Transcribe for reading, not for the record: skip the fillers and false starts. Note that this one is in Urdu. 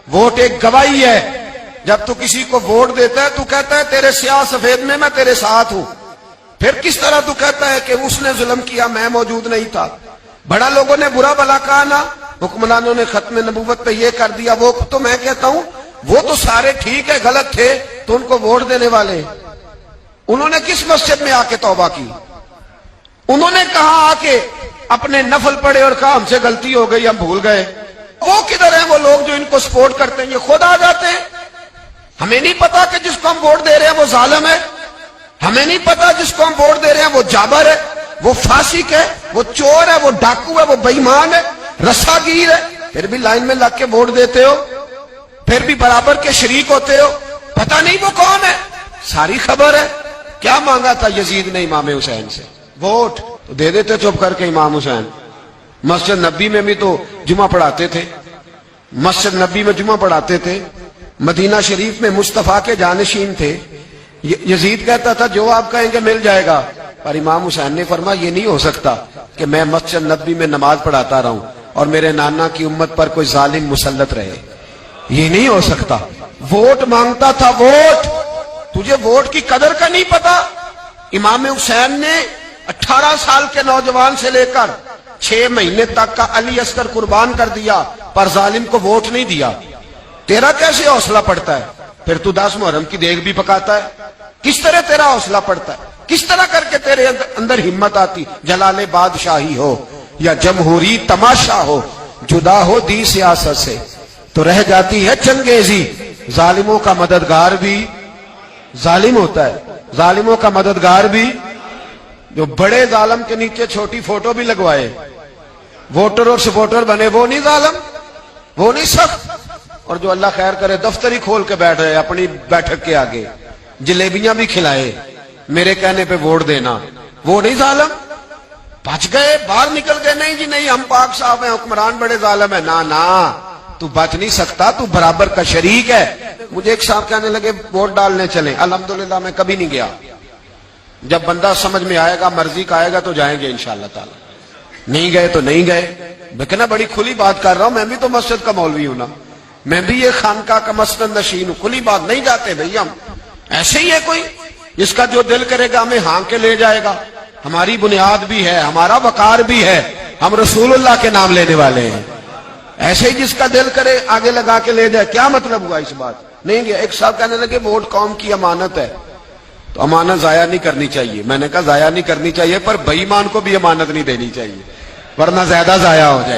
ووٹ ایک گواہی ہے. جب تو کسی کو ووٹ دیتا ہے تو کہتا ہے تیرے سیاہ سفید میں تیرے ساتھ ہوں. پھر کس طرح تو کہتا ہے کہ اس نے ظلم کیا میں موجود نہیں تھا؟ بڑا لوگوں نے برا بلا کہا نا, حکمرانوں نے ختم نبوت پہ یہ کر دیا, وہ تو میں کہتا ہوں وہ تو سارے ٹھیک ہے, غلط تھے تو ان کو ووٹ دینے والے انہوں نے کس مسجد میں آ کے توبہ کی؟ انہوں نے کہا آ کے اپنے نفل پڑھے اور کہا ہم سے غلطی ہو گئی ہم بھول گئے. وہ کدھر ہیں وہ لوگ جو ان کو سپورٹ کرتے ہیں؟ یہ خود آ جاتے ہیں. ہمیں نہیں پتا کہ جس کو ہم ووٹ دے رہے ہیں وہ ظالم ہے, ہمیں نہیں پتا جس کو ہم ووٹ دے رہے ہیں وہ جابر ہے, وہ فاسق ہے, وہ چور ہے, وہ ڈاکو ہے, وہ بے ایمان ہے, رسا گیر ہے, پھر بھی لائن میں لگ کے ووٹ دیتے ہو, پھر بھی برابر کے شریک ہوتے ہو. پتہ نہیں وہ کون ہے, ساری خبر ہے. کیا مانگا تھا یزید نے امام حسین سے؟ ووٹ. تو دے دیتے چپ کر کے امام حسین. مسجد نبی میں بھی تو جمعہ پڑھاتے تھے, مسجد نبی میں جمعہ پڑھاتے تھے, مدینہ شریف میں مصطفیٰ کے جانشین تھے. یزید کہتا تھا جو آپ کہیں گے مل جائے گا, پر امام حسین نے فرمایا یہ نہیں ہو سکتا کہ میں مسجد نبی میں نماز پڑھاتا رہوں اور میرے نانا کی امت پر کوئی ظالم مسلط رہے, یہ نہیں ہو سکتا. ووٹ مانگتا تھا, ووٹ. تجھے ووٹ کی قدر کا نہیں پتا؟ امام حسین نے 18 سال کے نوجوان سے لے کر 6 مہینے تک کا علی اصغر قربان کر دیا, پر ظالم کو ووٹ نہیں دیا. تیرا کیسے حوصلہ پڑتا ہے؟ پھر تو 10 محرم کی دیگ بھی پکاتا ہے. کس طرح تیرا حوصلہ پڑتا ہے؟ کس طرح کر کے تیرے اندر ہمت آتی؟ جلال بادشاہی ہو یا جمہوری تماشا ہو, جدا ہو دی سیاست سے تو رہ جاتی ہے چنگیزی. ظالموں کا مددگار بھی ظالم ہوتا ہے, ظالموں کا مددگار بھی. جو بڑے ظالم کے نیچے چھوٹی فوٹو بھی لگوائے, ووٹر اور سپورٹر بنے, وہ نہیں ظالم, وہ نہیں سخت. اور جو اللہ خیر کرے دفتر ہی کھول کے بیٹھ رہے اپنی بیٹھک کے آگے, جلیبیاں بھی کھلائے, میرے کہنے پہ ووٹ دینا, وہ نہیں ظالم. بچ گئے, باہر نکل گئے, نہیں جی نہیں ہم پاک صاحب ہیں, حکمران بڑے ظالم ہیں. نا تو بچ نہیں سکتا, تو برابر کا شریک ہے. مجھے ایک صاحب کہنے لگے ووٹ ڈالنے چلیں. الحمدللہ میں کبھی نہیں گیا. جب بندہ سمجھ میں آئے گا, مرضی کا آئے گا تو جائیں گے انشاءاللہ تعالی. نہیں گئے تو نہیں گئے. میں کہنا بڑی کھلی بات کر رہا ہوں, میں بھی تو مسجد کا مولوی ہوں نا, میں بھی یہ خانقاہ کا مسند نشین ہوں. کھلی بات نہیں جاتے بھئی ہم. ایسے ہی ہے کوئی جس کا جو دل کرے گا ہمیں ہاں کے لے جائے گا. ہماری بنیاد بھی ہے, ہمارا وقار بھی ہے, ہم رسول اللہ کے نام لینے والے ہیں. ایسے ہی جس کا دل کرے آگے لگا کے لے جائے. کیا مطلب ہوا اس بات؟ نہیں گیا. ایک صاحب کہنے لگے ووٹ قوم کی امانت ہے, تو امانت ضائع نہیں کرنی چاہیے. میں نے کہا ضائع نہیں کرنی چاہیے, پر بے ایمان کو بھی امانت نہیں دینی چاہیے, ورنہ زیادہ ضائع ہو جائے.